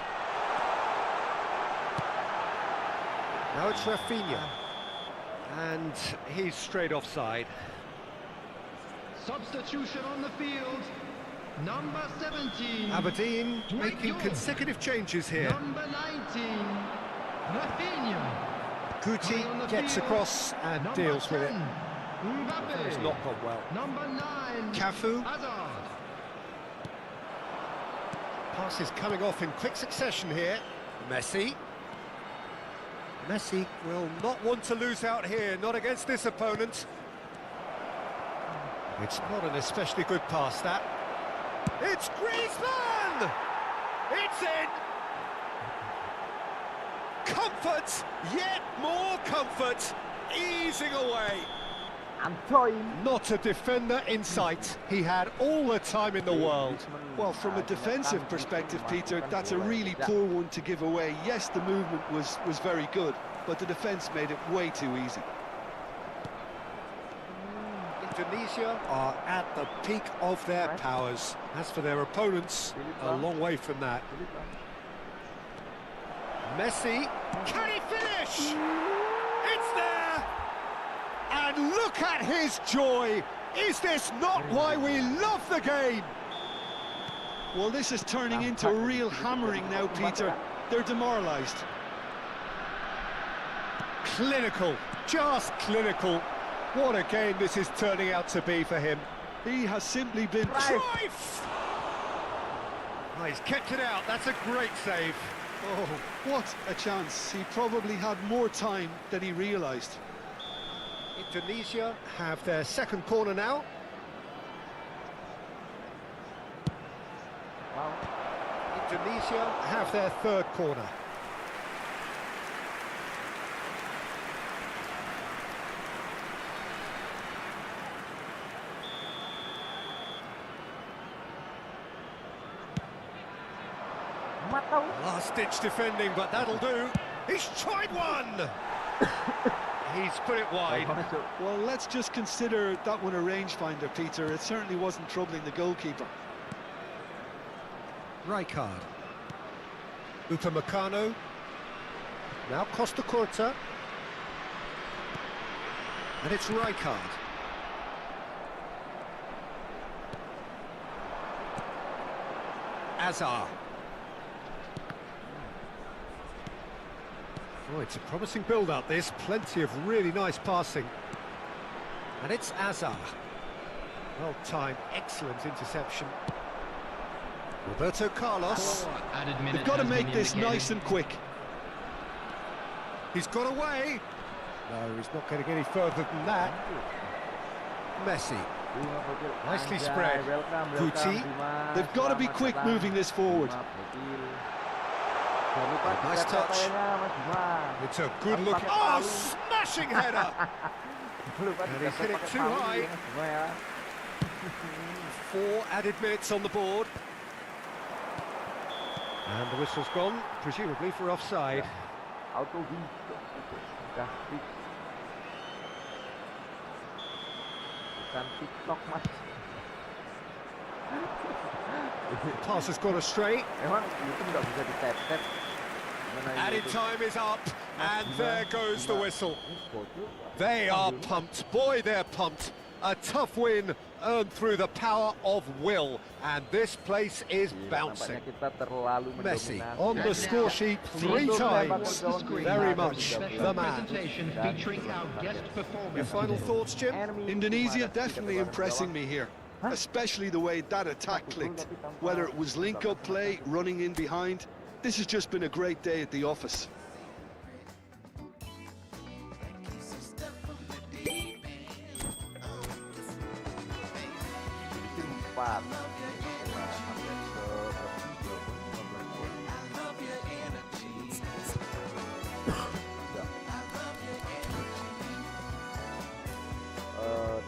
Now it's Rafinha. And he's straight offside. Substitution on the field. Number 17. Aberdeen making consecutive changes here. Number 19. Rafinha. Guti gets across and Number deals with it. 10, Mbappe. It's not gone well. Number 9. Cafu. Hazard. Passes coming off in quick succession here. Messi. Messi will not want to lose out here, not against this opponent. It's not an especially good pass, that. It's Griezmann! It's in! Comfort, yet more comfort, easing away. Not a defender in sight. He had all the time in the world. Well, from a defensive perspective, Peter, that's a really poor one to give away. Yes, the movement was very good, but the defence made it way too easy. Indonesia are at the peak of their powers. As for their opponents, a long way from that. Messi, can he finish? It's there! And look at his joy! Is this not why we love the game? Well, this is turning into a real hammering now, Peter. They're demoralised. Clinical, just clinical. What a game this is turning out to be for him. He has simply been... Cruyff! Oh, he's kept it out, that's a great save. Oh, what a chance. He probably had more time than he realised. Indonesia have their second corner now. Indonesia have their third corner. Last-ditch defending, but that'll do. He's tried one! He's put it wide. Well, let's just consider that one a rangefinder, Peter. It certainly wasn't troubling the goalkeeper. Rijkaard. Upamecano. Now Costa Curta. And it's Rijkaard. Hazard. Oh, it's a promising build-up, this. Plenty of really nice passing. And it's Hazard. Well timed, excellent interception. Roberto Carlos. They've got to make this nice and quick. He's got away. No, he's not going to get any further than that. Messi. Nicely spread. Guti. They've got to be quick moving this forward. Nice touch. It's a good look. Oh, smashing header! And he's hit it too high. 4 added minutes on the board. And the whistle's gone, presumably for offside. Pass has gone astray. Added time is up, and there goes the whistle. They are pumped, boy they're pumped. A tough win earned through the power of will, and this place is bouncing. Messi on the score sheet 3 times, very much the man. Featuring our guest performance. Your final thoughts, Jim? Indonesia definitely impressing me here. especially the way that attack clicked. Whether it was link-up play, running in behind, this has just been a great day at the office.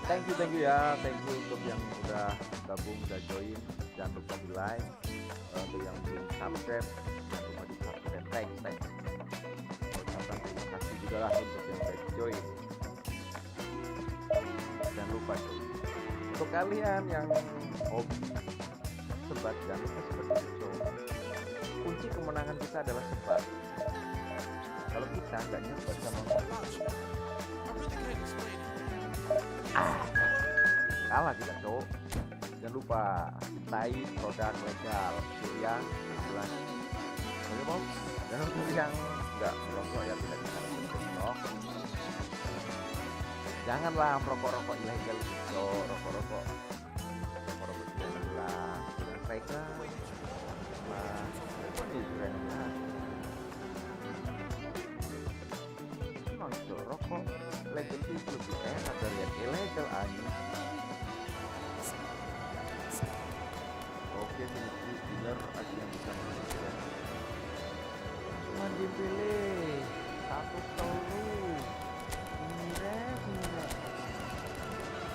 Thank you ya, thank you untuk yang udah gabung, udah join. Jangan lupa di like, untuk yang belum subscribe, jangan lupa di subscribe. Thanks. Ucapkan terima kasih juga lah untuk yang udah join. Jangan lupa join. Untuk kalian yang hobi sebat, jangan lupa sebat show. Kunci kemenangan kita adalah sebat. Kalau kita nggak nyebat sama kalah kita, cowok. Jangan lupa cintai produk legal Surya jelas. Oke bom. Dan untuk yang nggak merokok ya tidak bisa merokok. Janganlah merokok ilegal, rokok ilegal lah. Dengan mereka lah. Ini keren lah. Memang rokok legal itu lebih enak dari yang ilegal aja. Oke, benar akhirnya bisa menentukan. Cuma dipilih satu telu. Ini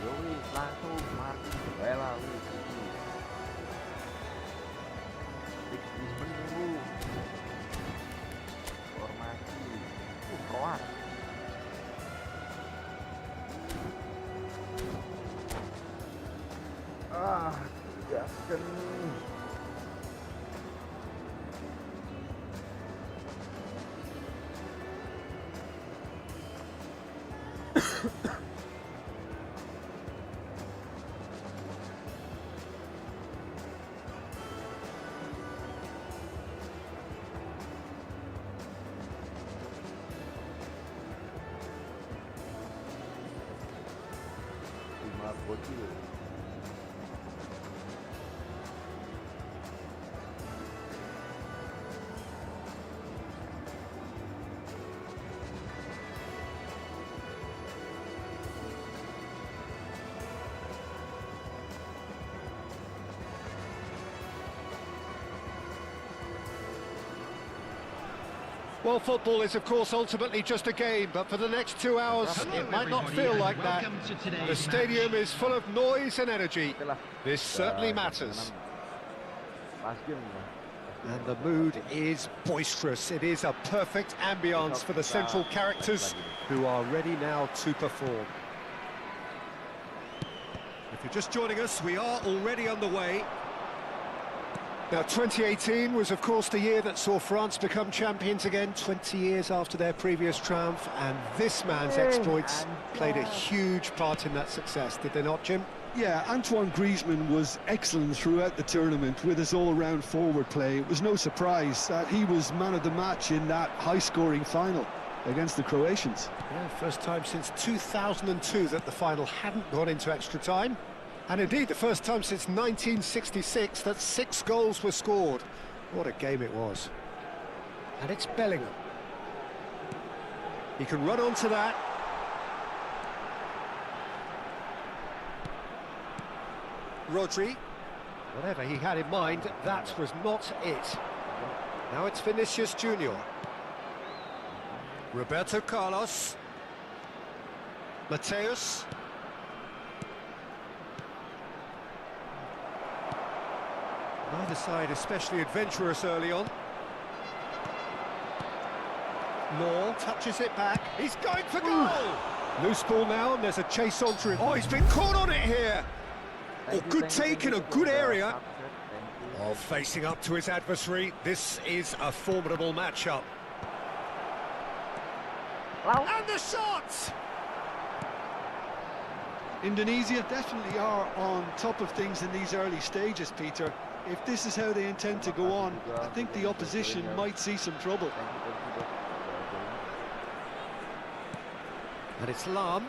Yoi, langsung Martin Bella wis. Big dulu. Formasi. Kroat. Gaskan. Lima bocil. Well, football is, of course, ultimately just a game, but for the next 2 hours, it might not feel like that. The stadium is full of noise and energy. This certainly matters. And the mood is boisterous. It is a perfect ambience for the central characters who are ready now to perform. If you're just joining us, we are already underway. Now, 2018 was, of course, the year that saw France become champions again, 20 years after their previous triumph, and this man's exploits played a huge part in that success, did they not, Jim? Yeah, Antoine Griezmann was excellent throughout the tournament with his all-round forward play. It was no surprise that he was man of the match in that high-scoring final against the Croatians. Yeah, first time since 2002 that the final hadn't gone into extra time. And indeed, the first time since 1966 that 6 goals were scored. What a game it was. And it's Bellingham. He can run onto that. Rodri. Whatever he had in mind, that was not it. Now it's Vinicius Junior. Roberto Carlos. Mateus. Neither side especially adventurous early on. Law touches it back. He's going for goal! Loose ball now, and there's a chase on to him. Oh, he's been caught on it here! Oh, good take in a good area. Oh, facing up to his adversary. This is a formidable matchup. And the shot! Indonesia definitely are on top of things in these early stages, Peter. If this is how they intend to go on, I think the opposition might see some trouble. And it's Lam.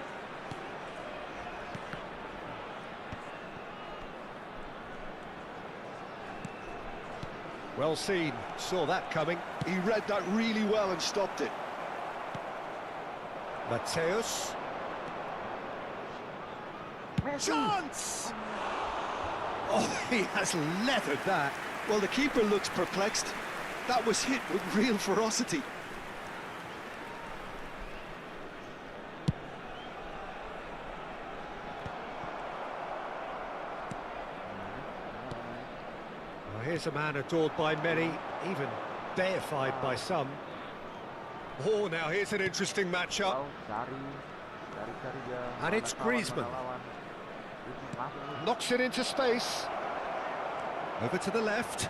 Well seen, saw that coming. He read that really well and stopped it. Mateus. Chance! Oh, he has leathered that. Well, the keeper looks perplexed. That was hit with real ferocity. Well, here's a man adored by many, even deified by some. Oh, now here's an interesting matchup. And it's Griezmann. Knocks it into space. Over to the left.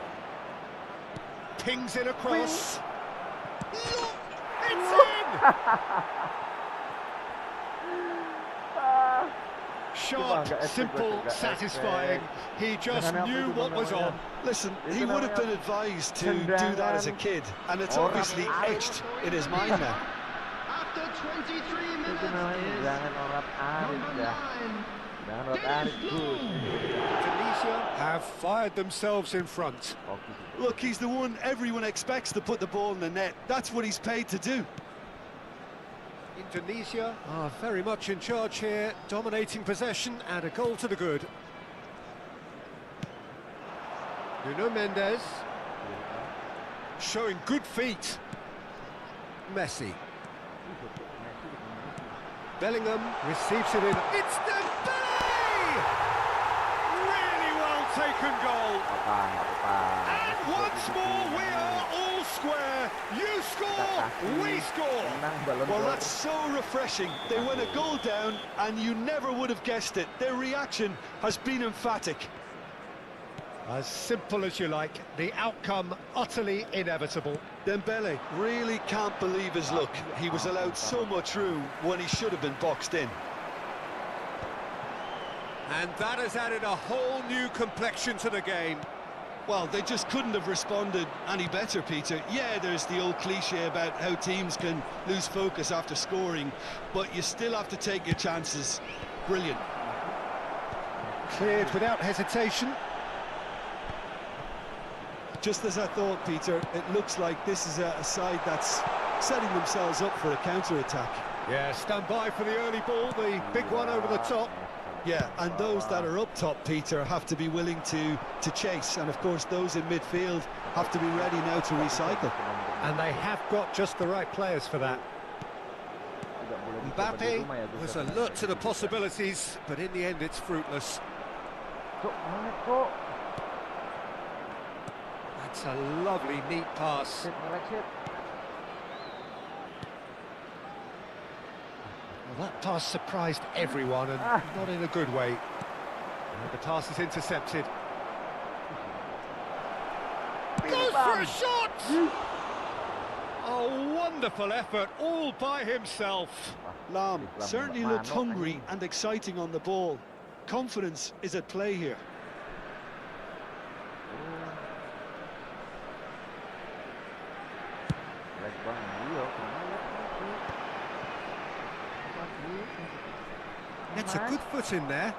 Pings it across. Look! It's in! Sharp, simple, satisfying. He just knew what was on. Listen, he would have been advised to do that as a kid, and it's obviously etched in his mind now. After 23 minutes is number 9. Tunisia have fired themselves in front. Look, he's the one everyone expects to put the ball in the net. That's what he's paid to do. Indonesia are very much in charge here, dominating possession and a goal to the good. Nuno Mendes showing good feet. Messi. Bellingham receives it in. It's Dembele! Really well taken goal. And once more we are all square. You score, we score. Well, that's so refreshing. They went a goal down, and you never would have guessed it. Their reaction has been emphatic. As simple as you like, the outcome utterly inevitable. Dembele really can't believe his luck. He was allowed so much room when he should have been boxed in. And that has added a whole new complexion to the game. Well, they just couldn't have responded any better, Peter. Yeah, there's the old cliche about how teams can lose focus after scoring, but you still have to take your chances. Brilliant. Cleared without hesitation. Just as I thought, Peter, it looks like this is a side that's setting themselves up for a counter-attack. Yeah, stand by for the early ball, the big one over the top. Yeah, and those that are up top, Peter, have to be willing to chase. And, of course, those in midfield have to be ready now to recycle. And they have got just the right players for that. Mbappe was alert to the possibilities, but in the end it's fruitless. That's a lovely, neat pass. Well, that pass surprised everyone, and not in a good way. And the pass is intercepted. Goes for a shot! A wonderful effort, all by himself. Lam certainly looked hungry and exciting on the ball. Confidence is at play here. Gets a good foot in there.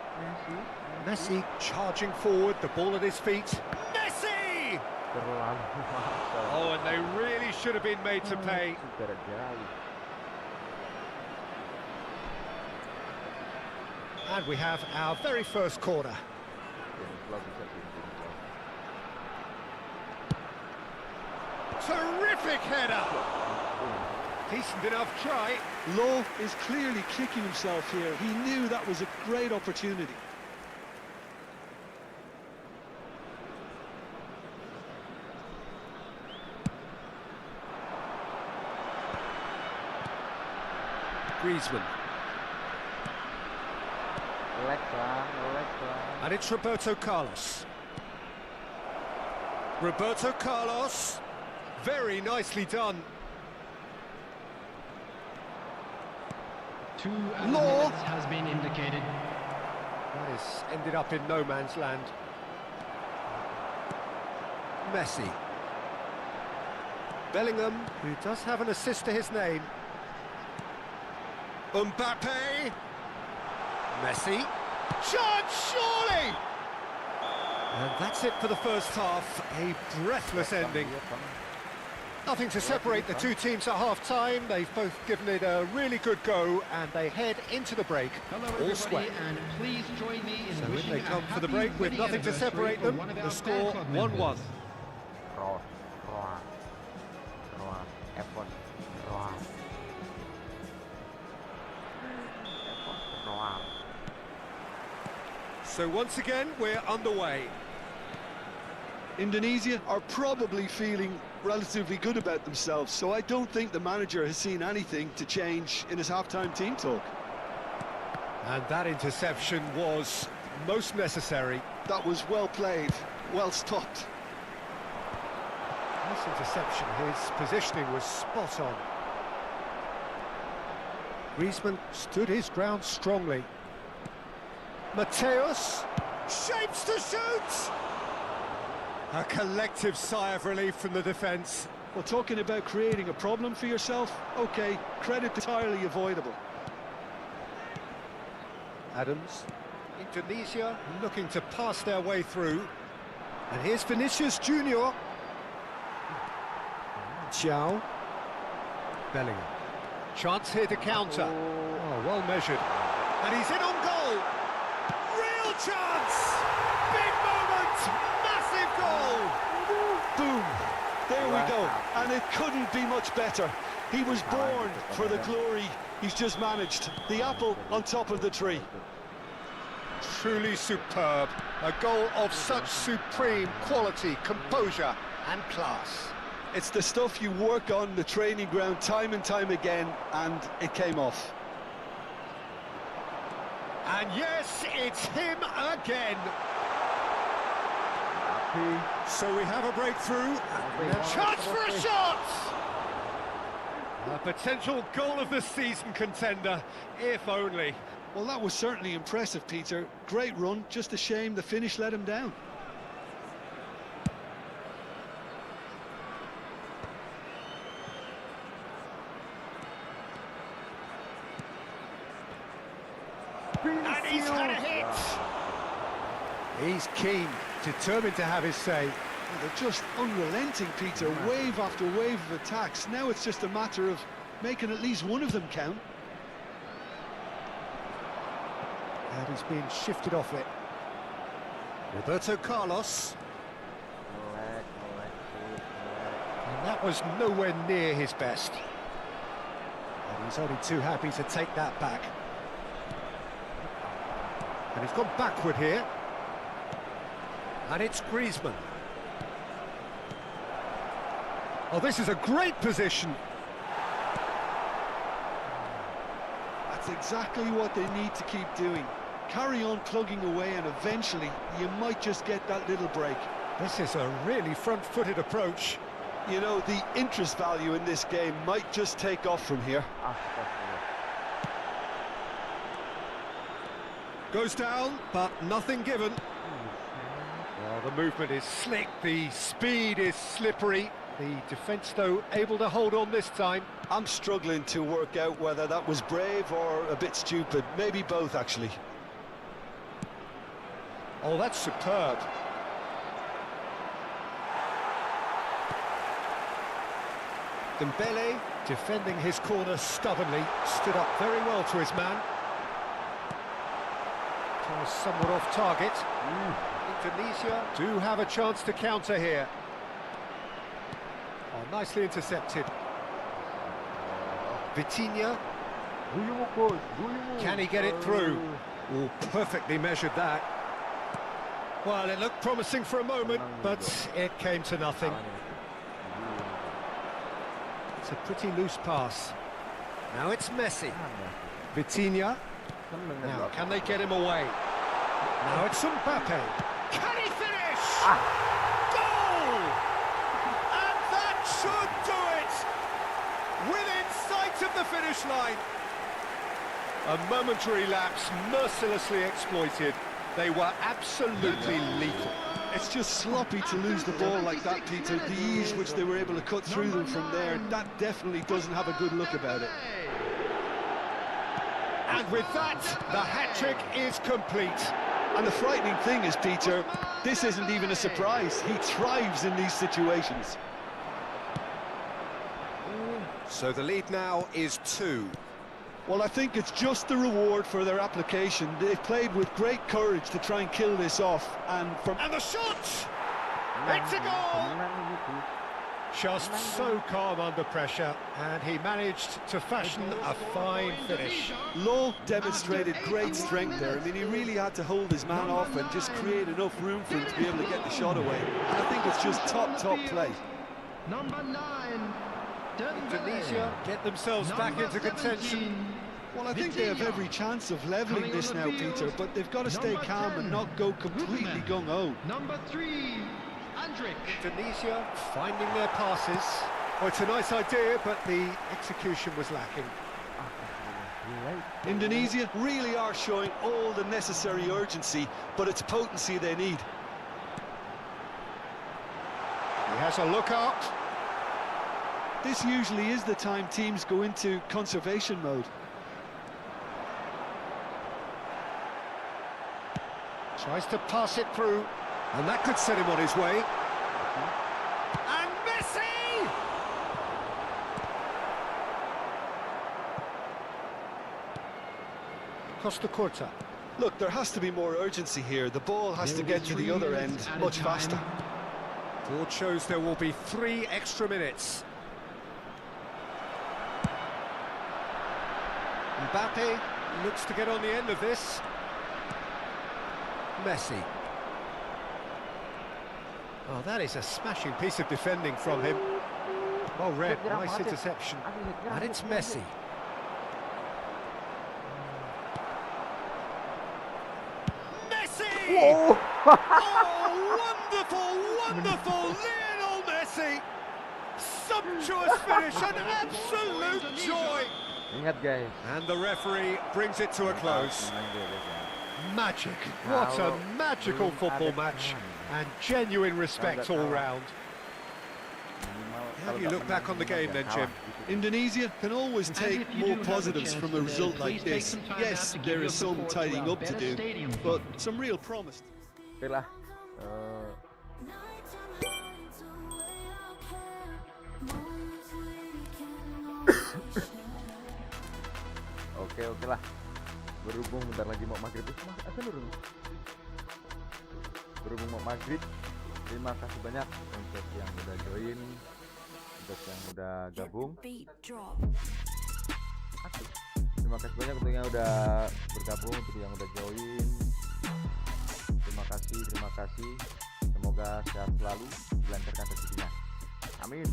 Messi charging forward, the ball at his feet. Messi! Oh, and they really should have been made to pay. And we have our very first corner. Terrific header! Decent enough try. Lowe is clearly kicking himself here. He knew that was a great opportunity. Griezmann. And it's Roberto Carlos. Roberto Carlos. Very nicely done. 2 Law. minutes has been indicated. That has ended up in no man's land. Messi. Bellingham, who does have an assist to his name. Mbappe. Messi. Chance, surely! And that's it for the first half. A breathless ending. Nothing to separate the two teams at half-time. They've both given it a really good go, and they head into the break Hello all everybody, square. and please join me in So in wishing they come a for the happy break with wedding nothing to anniversary separate for them. one of The our score fan club 1-1. members. So once again, we're underway. Indonesia are probably feeling relatively good about themselves, so I don't think the manager has seen anything to change in his half-time team talk. And that interception was most necessary. That was well played, well stopped. This interception, his positioning was spot on. Griezmann stood his ground strongly. Mateus shapes to shoot! A collective sigh of relief from the defence. Well, talking about creating a problem for yourself, okay, credit entirely avoidable. Adams. Indonesia looking to pass their way through. And here's Vinicius Junior. Xiao. Bellingham. Chance here to counter. Oh, well measured. And he's in on goal. Real chance! Big moment! Massive goal! Boom! There we go. And it couldn't be much better. He was born for the glory he's just managed. The apple on top of the tree. Truly superb. A goal of such supreme quality, composure and class. It's the stuff you work on the training ground time and time again, and it came off. And yes, it's him again. So we have a breakthrough. And a chance for a shot! A potential goal of the season contender, if only. Well, that was certainly impressive, Peter. Great run, just a shame the finish let him down. And he's had a hit! He's keen, determined to have his say. Well, they're just unrelenting, Peter. Wave after wave of attacks. Now it's just a matter of making at least one of them count. And he's being shifted off it. Roberto Carlos. And that was nowhere near his best. And he's only too happy to take that back. And he's gone backward here. And it's Griezmann. Oh, this is a great position. That's exactly what they need to keep doing. Carry on plugging away, and eventually you might just get that little break. This is a really front-footed approach. You know, the interest value in this game might just take off from here. Goes down, but nothing given. Well, the movement is slick, the speed is slippery. The defence, though, able to hold on this time. I'm struggling to work out whether that was brave or a bit stupid. Maybe both, actually. Oh, that's superb. Dembele, defending his corner stubbornly, stood up very well to his man. Was somewhat off target. Indonesia do have a chance to counter here. Oh, nicely intercepted. Vitinha. Can he get it through? Oh, perfectly measured that. Well, it looked promising for a moment, but it came to nothing. It's a pretty loose pass. Now it's Messi. Vitinha. Now, can they get him away? Now it's Mbappe. Can he finish? Goal! And that should do it! Within sight of the finish line. A momentary lapse, mercilessly exploited. They were absolutely lethal. It's just sloppy to lose the ball like that, Peter. The ease which they were able to cut through them from there, that definitely doesn't have a good look about it. And with that, the hat-trick is complete. And the frightening thing is, Peter, this isn't even a surprise. He thrives in these situations. So the lead now is 2. Well, I think it's just the reward for their application. They've played with great courage to try and kill this off. And the shot! It's a goal! Just so calm under pressure, and he managed to fashion a fine finish. Lowe demonstrated great strength there. I mean, he really had to hold his man off and just create enough room for him to be able to get the shot away. And I think it's just top play. Number 9. Tunisia get themselves back into contention. Well, I think they have every chance of levelling this now, Peter, but they've got to stay calm and not go completely gung-ho. Number 3. Andrik. Tunisia finding their passes. Oh, it's a nice idea, but the execution was lacking. Indonesia really are showing all the necessary urgency, but it's potency they need. He has a look up. This usually is the time teams go into conservation mode. Tries to pass it through, and that could set him on his way. And Messi! Costa Curta. Look, there has to be more urgency here. The ball has to get to the other end much faster. Board shows there will be 3 extra minutes. Mbappe looks to get on the end of this. Messi. Oh, that is a smashing piece of defending from him. Well read, nice interception. And it's Messi. Messi! Oh. Oh, wonderful, Lionel Messi! Sumptuous finish, an absolute joy! Ingat guys. And the referee brings it to a close. Magic, what a magical football match, and genuine respect all round. How do you look back on the game then, Jim? Indonesia can always take more positives from a result like this. Yes, there is some tidying up to do, but some real promise. Oke lah. Oke lah. Berhubung bentar lagi mau maghrib. Berhubung mau maghrib, terima kasih banyak untuk yang udah join, untuk yang udah gabung. Terima kasih banyak untuk yang udah bergabung, untuk yang udah join. Terima kasih. Semoga sehat selalu, dilancarkan rezekinya. Amin.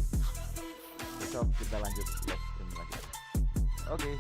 Besok kita lanjut live stream lagi. Oke.